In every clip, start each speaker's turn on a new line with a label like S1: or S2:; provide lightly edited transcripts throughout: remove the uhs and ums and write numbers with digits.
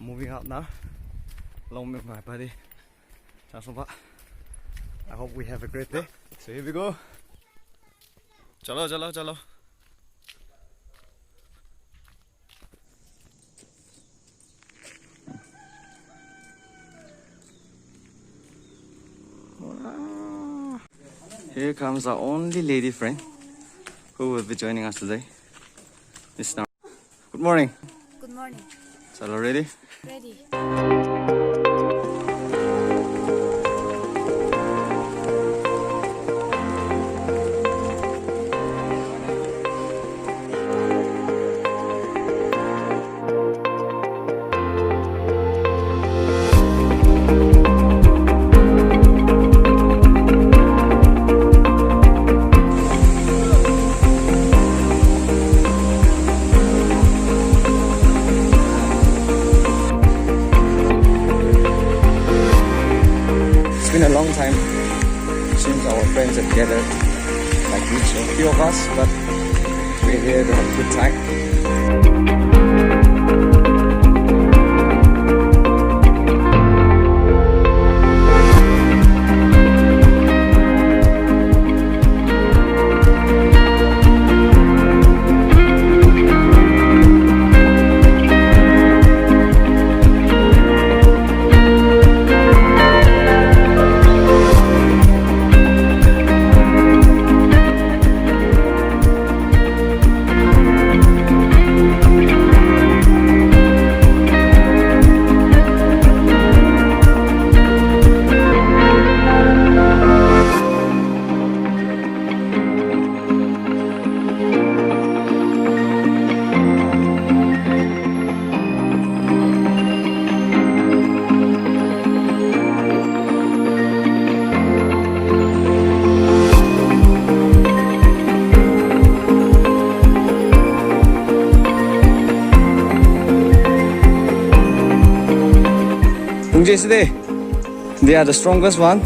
S1: moving out now, along with my buddy Chasoba. I hope we have a great day. So here we go. Chalo, chalo, chalo. Wow. Here comes our only lady friend who will be joining us today. Miss Nar. Good morning.
S2: Good morning.
S1: Chalo, ready?
S2: Ready.
S1: It's been a long time since our friends have gathered like this, a few of us, but we're here to have a good time. Today, they are the strongest one.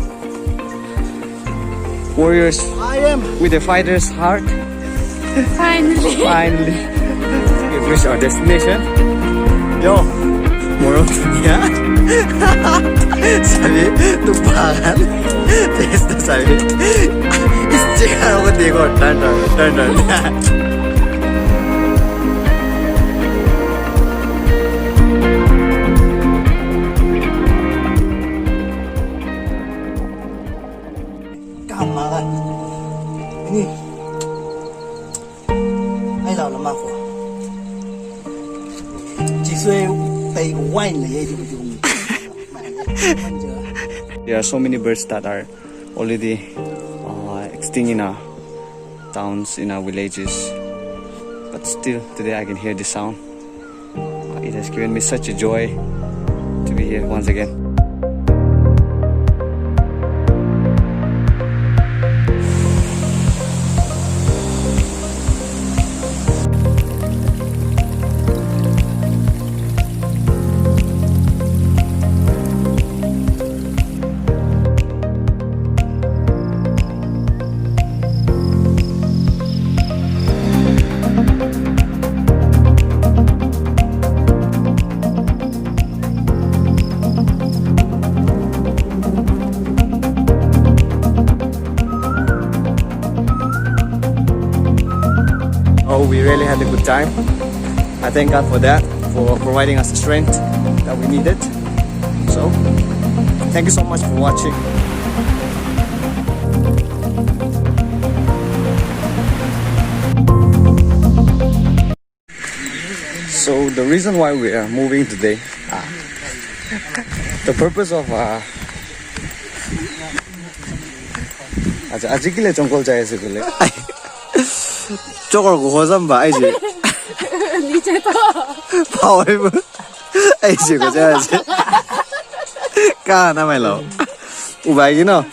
S1: Warriors.
S3: I am.
S1: With a fighter's heart.
S2: Finally.
S1: Finally, we've reached our destination. Yo, moro ya. Sabi, tumpakan. Testa sabi. Istikan ako dito. Turn.
S3: Ini ai lão lắm mà khổ chỉ suy tay của wine này thì cũng
S1: There are so many birds that are already extinct in our towns, in our villages. But still, today I can hear the sound. It has given me such a joy to be here once again. Oh, we really had a good time. I thank God for that, for providing us the strength that we needed. So, thank you so much for watching. So, the reason why we are moving today, the purpose of 아직일래 정골 자야지 그래. 저걸 고삼 봐, 알지?
S2: 니제도.
S1: 파워이브, 알지? 그거 자야지. 까, 나 말로. 우바이기 너.